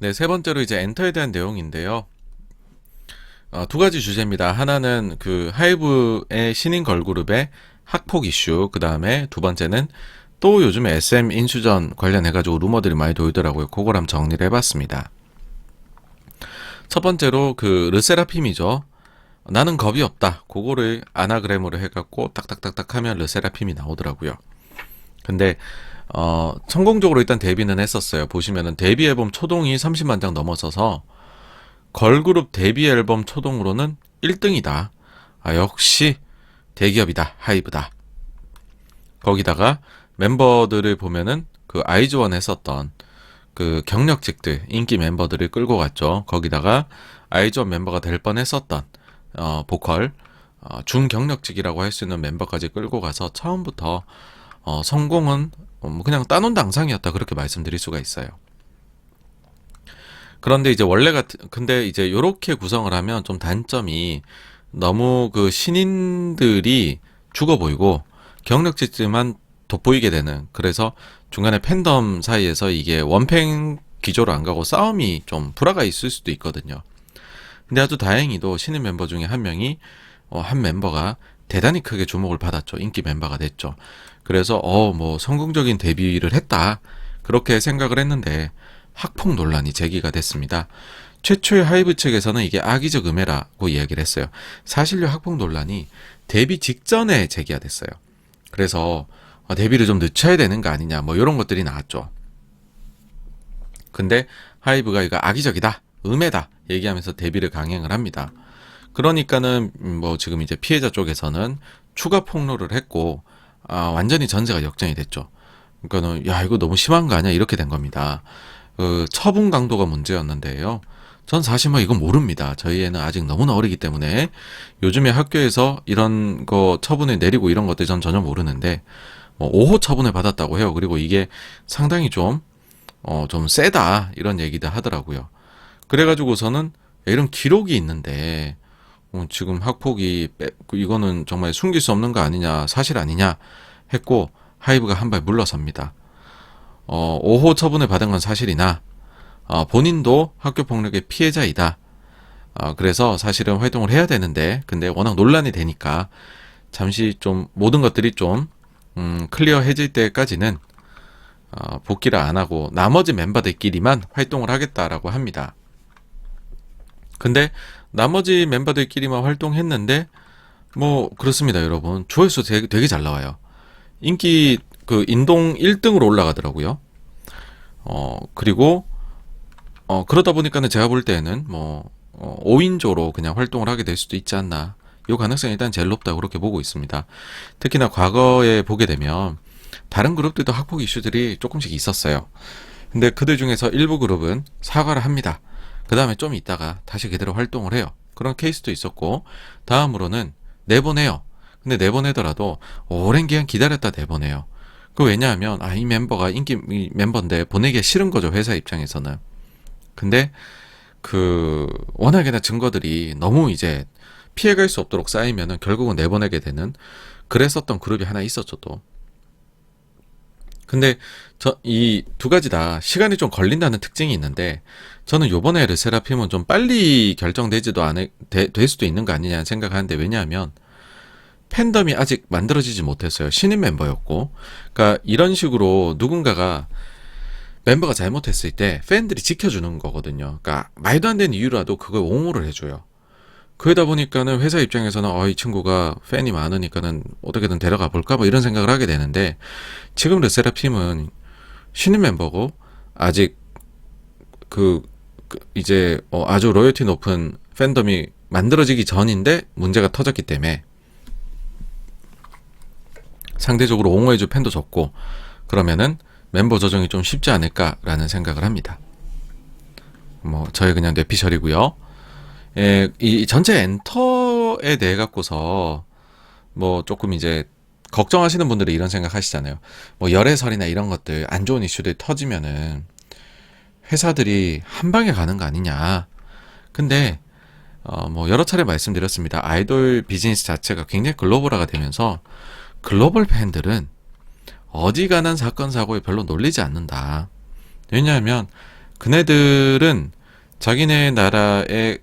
네, 세 번째로 이제 엔터에 대한 내용인데요. 두 가지 주제입니다. 하나는 그 하이브의 신인 걸그룹의 학폭 이슈, 그 다음에 두 번째는 또 요즘에 SM 인수전 관련해가지고 루머들이 많이 돌더라고요. 그걸 한번 정리를 해봤습니다. 첫 번째로 그 르세라핌이죠. 나는 겁이 없다. 그거를 아나그램으로 해갖고 딱딱딱딱 하면 르세라핌이 나오더라고요. 근데 성공적으로 일단 데뷔는 했었어요. 보시면은 데뷔 앨범 초동이 30만 장 넘어서서 걸그룹 데뷔 앨범 초동으로는 1등이다. 역시 대기업이다. 하이브다. 거기다가 멤버들을 보면은 그 아이즈원 했었던 그 경력직들, 인기 멤버들을 끌고 갔죠. 거기다가 아이즈원 멤버가 될 뻔했었던 보컬, 중경력직이라고 할 수 있는 멤버까지 끌고 가서 처음부터 성공은 그냥 따놓은 당상이었다, 그렇게 말씀드릴 수가 있어요. 그런데 이제 근데 이제 요렇게 구성을 하면 좀 단점이 너무 그 신인들이 죽어 보이고 경력직들만 돋보이게 되는, 그래서 중간에 팬덤 사이에서 이게 원팬 기조로 안 가고 싸움이 좀 불화가 있을 수도 있거든요. 근데 아주 다행히도 신인 멤버 중에 한 명이 한 멤버가 대단히 크게 주목을 받았죠. 인기 멤버가 됐죠. 그래서 뭐 성공적인 데뷔를 했다, 그렇게 생각을 했는데 학폭 논란이 제기가 됐습니다. 최초의 하이브 측에서는 이게 악의적 음해라고 이야기를 했어요. 사실요, 학폭 논란이 데뷔 직전에 제기가 됐어요. 그래서 데뷔를 좀 늦춰야 되는 거 아니냐, 뭐 이런 것들이 나왔죠. 근데 하이브가 이거 악의적이다, 음해다 얘기하면서 데뷔를 강행을 합니다. 그러니까는 뭐 지금 이제 피해자 쪽에서는 추가 폭로를 했고 완전히 전세가 역전이 됐죠. 그러니까는 야, 이거 너무 심한 거 아니야, 이렇게 된 겁니다. 처분 강도가 문제였는데요. 전 사실 뭐 이건 모릅니다. 저희 애는 아직 너무나 어리기 때문에 요즘에 학교에서 이런 거 처분을 내리고 이런 것들 전 전혀 모르는데 5호 처분을 받았다고 해요. 그리고 이게 상당히 좀 세다, 이런 얘기도 하더라고요. 그래가지고서는 이런 기록이 있는데 지금 학폭이 이거는 정말 숨길 수 없는 거 아니냐, 사실 아니냐 했고 하이브가 한 발 물러섭니다. 5호 처분을 받은 건 사실이나 본인도 학교폭력의 피해자이다. 그래서 사실은 활동을 해야 되는데 근데 워낙 논란이 되니까 잠시 좀 모든 것들이 좀 클리어해질 때까지는 복귀를 안 하고 나머지 멤버들끼리만 활동을 하겠다라고 합니다. 근데 나머지 멤버들끼리만 활동했는데 뭐 그렇습니다, 여러분. 조회수 되게 잘 나와요. 인기 그 인동 1등으로 올라가더라고요. 그리고 그러다 보니까는 제가 볼 때는 5인조로 그냥 활동을 하게 될 수도 있지 않나. 이 가능성이 일단 제일 높다, 그렇게 보고 있습니다. 특히나 과거에 보게 되면 다른 그룹들도 학폭 이슈들이 조금씩 있었어요. 근데 그들 중에서 일부 그룹은 사과를 합니다. 그 다음에 좀 있다가 다시 그대로 활동을 해요. 그런 케이스도 있었고, 다음으로는 내보내요. 근데 내보내더라도 오랜 기간 기다렸다 내보내요. 왜냐하면 이 멤버가 인기 멤버인데 보내기가 싫은 거죠, 회사 입장에서는. 근데 워낙에나 증거들이 너무 이제 피해갈 수 없도록 쌓이면은 결국은 내보내게 되는, 그랬었던 그룹이 하나 있었죠, 또. 근데 이 두 가지 다 시간이 좀 걸린다는 특징이 있는데, 저는 요번에 르세라핌은 좀 빨리 결정되지도 될 수도 있는 거 아니냐는 생각하는데, 왜냐하면 팬덤이 아직 만들어지지 못했어요. 신인 멤버였고. 그러니까 이런 식으로 누군가가 멤버가 잘못했을 때 팬들이 지켜주는 거거든요. 그러니까 말도 안 되는 이유라도 그걸 옹호를 해줘요. 그러다 보니까는 회사 입장에서는 이 친구가 팬이 많으니까는 어떻게든 데려가 볼까 뭐 이런 생각을 하게 되는데, 지금 르세라핌은 신인 멤버고 아직 이제 아주 로열티 높은 팬덤이 만들어지기 전인데 문제가 터졌기 때문에 상대적으로 옹호해줄 팬도 적고, 그러면은 멤버 조정이 좀 쉽지 않을까라는 생각을 합니다. 저희 그냥 뇌피셜이고요. 이 전체 엔터에 대해 갖고서 조금 이제 걱정하시는 분들이 이런 생각 하시잖아요. 열애설이나 이런 것들, 안 좋은 이슈들 터지면은 회사들이 한 방에 가는 거 아니냐. 근데 여러 차례 말씀드렸습니다. 아이돌 비즈니스 자체가 굉장히 글로벌화가 되면서 글로벌 팬들은 어지간한 사건 사고에 별로 놀리지 않는다. 왜냐하면 그네들은 자기네 나라의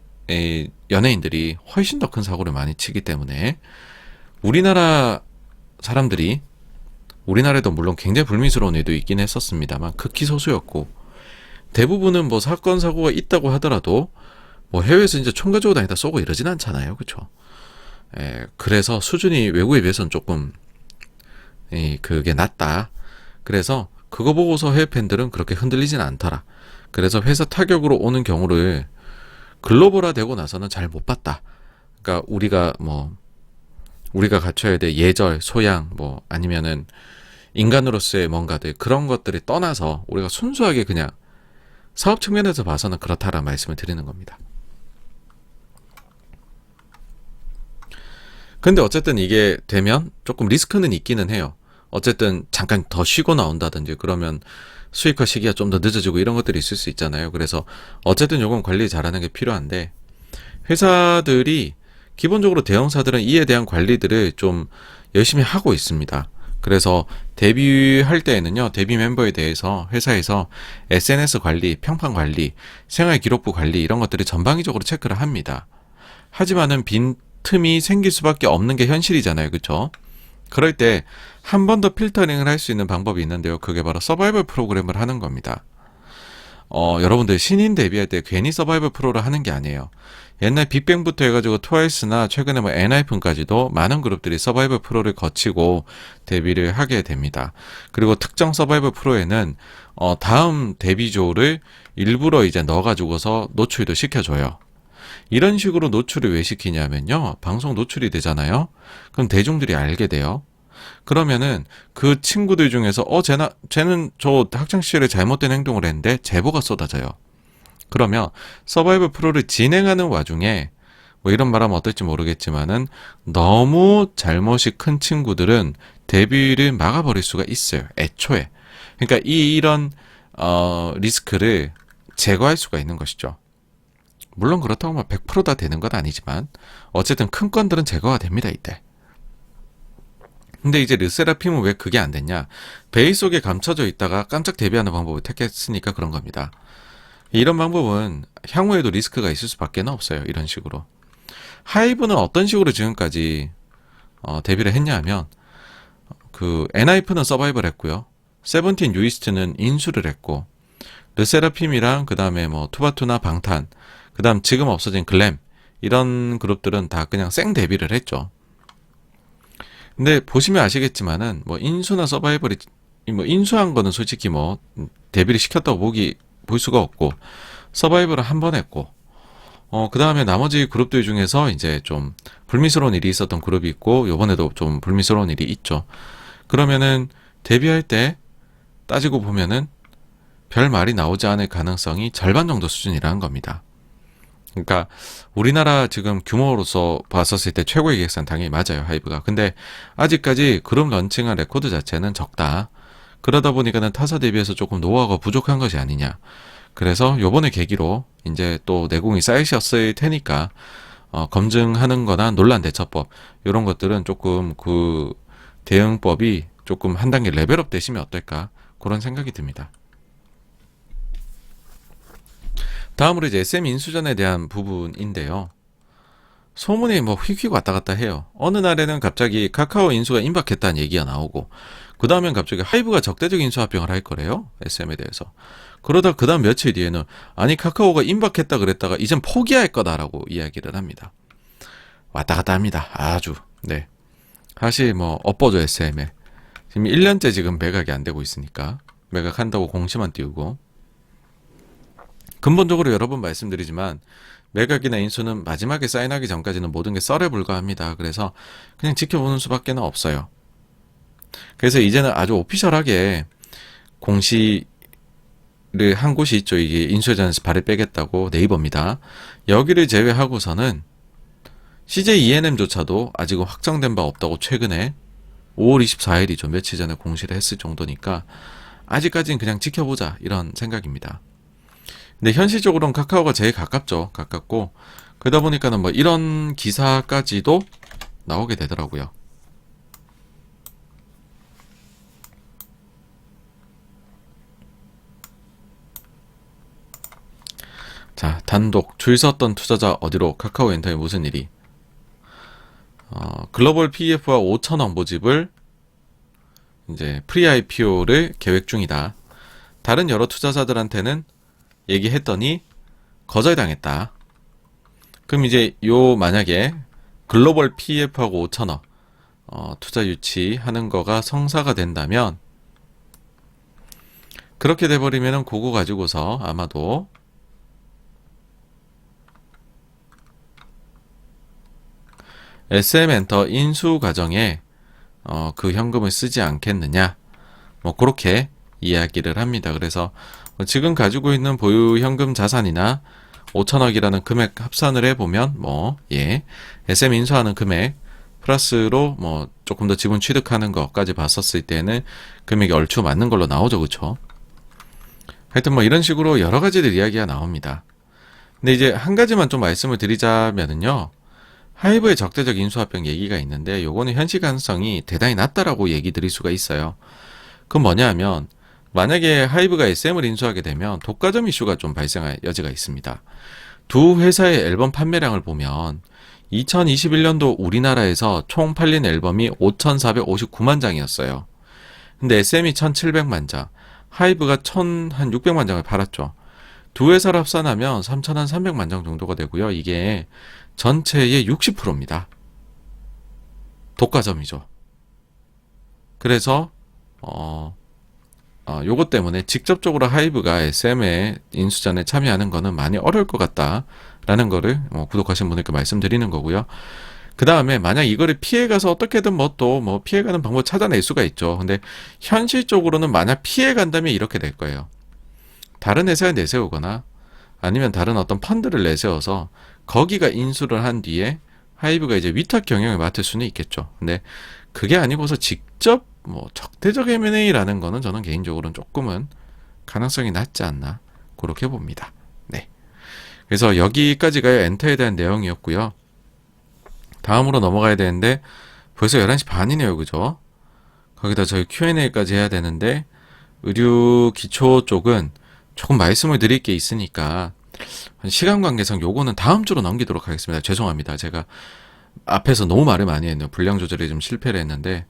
연예인들이 훨씬 더 큰 사고를 많이 치기 때문에 우리나라 사람들이, 우리나라에도 물론 굉장히 불미스러운 일도 있긴 했었습니다만 극히 소수였고, 대부분은 뭐 사건 사고가 있다고 하더라도 뭐 해외에서 이제 총 가지고 다니다 쏘고 이러진 않잖아요, 그렇죠? 그래서 수준이 외국에 비해서는 조금 그게 낮다. 그래서 그거 보고서 해외 팬들은 그렇게 흔들리진 않더라. 그래서 회사 타격으로 오는 경우를 글로벌화 되고 나서는 잘 못 봤다. 그러니까 우리가 갖춰야 될 예절, 소양, 뭐 아니면은 인간으로서의 뭔가들, 그런 것들이 떠나서 우리가 순수하게 그냥 사업 측면에서 봐서는 그렇다라는 말씀을 드리는 겁니다. 근데 어쨌든 이게 되면 조금 리스크는 있기는 해요. 어쨌든 잠깐 더 쉬고 나온다든지 그러면 수익화 시기가 좀 더 늦어지고 이런 것들이 있을 수 있잖아요. 그래서 어쨌든 요건 관리 잘하는 게 필요한데, 회사들이 기본적으로 대형사들은 이에 대한 관리들을 좀 열심히 하고 있습니다. 그래서 데뷔할 때에는요, 데뷔 멤버에 대해서 회사에서 SNS 관리, 평판 관리, 생활 기록부 관리 이런 것들이 전방위적으로 체크를 합니다. 하지만은 빈 틈이 생길 수밖에 없는 게 현실이잖아요, 그렇죠? 그럴 때 한 번 더 필터링을 할 수 있는 방법이 있는데요. 그게 바로 서바이벌 프로그램을 하는 겁니다. 여러분들 신인 데뷔할 때 괜히 서바이벌 프로를 하는 게 아니에요. 옛날 빅뱅부터 해가지고 트와이스나 최근에 뭐 엔하이픈까지도 많은 그룹들이 서바이벌 프로를 거치고 데뷔를 하게 됩니다. 그리고 특정 서바이벌 프로에는 다음 데뷔조를 일부러 이제 넣어가지고서 노출도 시켜줘요. 이런 식으로 노출을 왜 시키냐면요, 방송 노출이 되잖아요. 그럼 대중들이 알게 돼요. 그러면은 그 친구들 중에서 쟤는 저 학창 시절에 잘못된 행동을 했는데 제보가 쏟아져요. 그러면 서바이벌 프로를 진행하는 와중에 뭐 이런 말하면 어떨지 모르겠지만은 너무 잘못이 큰 친구들은 데뷔를 막아버릴 수가 있어요, 애초에. 그러니까 이런 리스크를 제거할 수가 있는 것이죠. 물론 그렇다고 막 100%다 되는 건 아니지만 어쨌든 큰 건들은 제거가 됩니다, 이때. 근데 이제 르세라핌은 왜 그게 안 됐냐? 베일 속에 감춰져 있다가 깜짝 데뷔하는 방법을 택했으니까 그런 겁니다. 이런 방법은 향후에도 리스크가 있을 수밖에 없어요, 이런 식으로. 하이브는 어떤 식으로 지금까지 데뷔를 했냐 하면, 그 엔하이픈은 서바이벌 했고요, 세븐틴 유이스트는 인수를 했고, 르세라핌이랑 그 다음에 뭐 투바투나 방탄, 그 다음 지금 없어진 글램, 이런 그룹들은 다 그냥 생 데뷔를 했죠. 근데 보시면 아시겠지만은 뭐 인수나 서바이벌이 뭐 인수한 거는 솔직히 뭐 데뷔를 시켰다고 볼 수가 없고, 서바이벌을 한 번 했고, 그 다음에 나머지 그룹들 중에서 이제 좀 불미스러운 일이 있었던 그룹이 있고, 요번에도 좀 불미스러운 일이 있죠. 그러면은 데뷔할 때 따지고 보면은 별 말이 나오지 않을 가능성이 절반 정도 수준이라는 겁니다. 그러니까 우리나라 지금 규모로서 봤었을 때 최고의 기획사는 당연히 맞아요, 하이브가. 근데 아직까지 그룹 런칭한 레코드 자체는 적다. 그러다 보니까는 타사 대비해서 조금 노하우가 부족한 것이 아니냐. 그래서 요번에 계기로 이제 또 내공이 쌓이셨을 테니까 검증하는 거나 논란 대처법 이런 것들은 조금 그 대응법이 조금 한 단계 레벨업 되시면 어떨까, 그런 생각이 듭니다. 다음으로 이제 SM 인수전에 대한 부분인데요. 소문이 뭐 휙휙 왔다 갔다 해요. 어느 날에는 갑자기 카카오 인수가 임박했다는 얘기가 나오고, 그 다음엔 갑자기 하이브가 적대적 인수 합병을 할 거래요, SM에 대해서. 그러다 그 다음 며칠 뒤에는 아니 카카오가 임박했다 그랬다가 이젠 포기할 거다라고 이야기를 합니다. 왔다 갔다 합니다, 아주. 네. 사실 뭐 엇보죠, SM에. 지금 1년째 지금 매각이 안 되고 있으니까 매각한다고 공시만 띄우고. 근본적으로 여러 번 말씀드리지만 매각이나 인수는 마지막에 사인하기 전까지는 모든 게 썰에 불과합니다. 그래서 그냥 지켜보는 수밖에 없어요. 그래서 이제는 아주 오피셜하게 공시를 한 곳이 있죠. 이게 인수회전에서 발을 빼겠다고, 네이버입니다. 여기를 제외하고서는 CJ ENM조차도 아직은 확정된 바 없다고 최근에 5월 24일이죠. 며칠 전에 공시를 했을 정도니까 아직까지는 그냥 지켜보자, 이런 생각입니다. 근데 현실적으로는 카카오가 제일 가깝죠. 가깝고, 그러다 보니까는 뭐 이런 기사까지도 나오게 되더라고요. 자, 단독 줄 섰던 투자자 어디로 카카오엔터에 무슨 일이? 글로벌 PEF와 5천억 모집을 이제 프리 IPO를 계획 중이다. 다른 여러 투자자들한테는 얘기했더니 거절당했다. 그럼 이제 만약에 글로벌 PEF하고 5천억 투자 유치하는 거가 성사가 된다면, 그렇게 돼버리면은 그거 가지고서 아마도 SM엔터 인수 과정에 그 현금을 쓰지 않겠느냐, 뭐 그렇게 이야기를 합니다. 그래서 지금 가지고 있는 보유 현금 자산이나 5천억이라는 금액 합산을 해보면 SM 인수하는 금액 플러스로 조금 더 지분 취득하는 것까지 봤었을 때는 금액이 얼추 맞는 걸로 나오죠, 그쵸? 하여튼 이런 식으로 여러 가지들 이야기가 나옵니다. 근데 이제 한 가지만 좀 말씀을 드리자면은요, 하이브의 적대적 인수합병 얘기가 있는데 요거는 현실 가능성이 대단히 낮다라고 얘기 드릴 수가 있어요. 그건 뭐냐 하면, 만약에 하이브가 SM을 인수하게 되면 독과점 이슈가 좀 발생할 여지가 있습니다. 두 회사의 앨범 판매량을 보면 2021년도 우리나라에서 총 팔린 앨범이 5,459만 장이었어요. 근데 SM이 1,700만 장, 하이브가 1,600만 장을 팔았죠. 두 회사를 합산하면 3,300만 장 정도가 되고요. 이게 전체의 60%입니다. 독과점이죠. 그래서 요것 때문에 직접적으로 하이브가 SM의 인수전에 참여하는 거는 많이 어려울 것 같다라는 거를 구독하신 분들께 말씀드리는 거고요. 그 다음에 만약 이거를 피해가서 어떻게든 또 피해가는 방법 찾아낼 수가 있죠. 근데 현실적으로는 만약 피해간다면 이렇게 될 거예요. 다른 회사에 내세우거나 아니면 다른 어떤 펀드를 내세워서 거기가 인수를 한 뒤에 하이브가 이제 위탁 경영을 맡을 수는 있겠죠. 근데 그게 아니고서 직접 적대적 M&A라는 거는 저는 개인적으로는 조금은 가능성이 낮지 않나 그렇게 봅니다. 네. 그래서 여기까지가 엔터에 대한 내용이었고요. 다음으로 넘어가야 되는데 벌써 11시 반이네요, 그죠? 거기다 저희 Q&A까지 해야 되는데 의류 기초 쪽은 조금 말씀을 드릴 게 있으니까 시간 관계상 요거는 다음 주로 넘기도록 하겠습니다. 죄송합니다. 제가 앞에서 너무 말을 많이 했네요. 분량 조절에 좀 실패를 했는데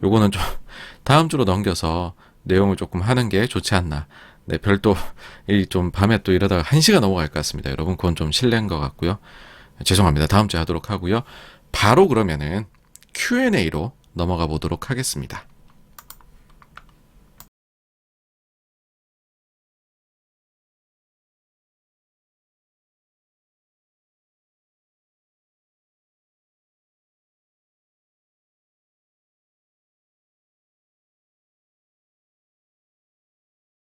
요거는 좀 다음 주로 넘겨서 내용을 조금 하는 게 좋지 않나. 네, 별도 좀 밤에 또 이러다가 1시가 넘어갈 것 같습니다. 여러분 그건 좀 실례인 것 같고요. 죄송합니다. 다음 주에 하도록 하고요. 바로 그러면은 Q&A로 넘어가 보도록 하겠습니다.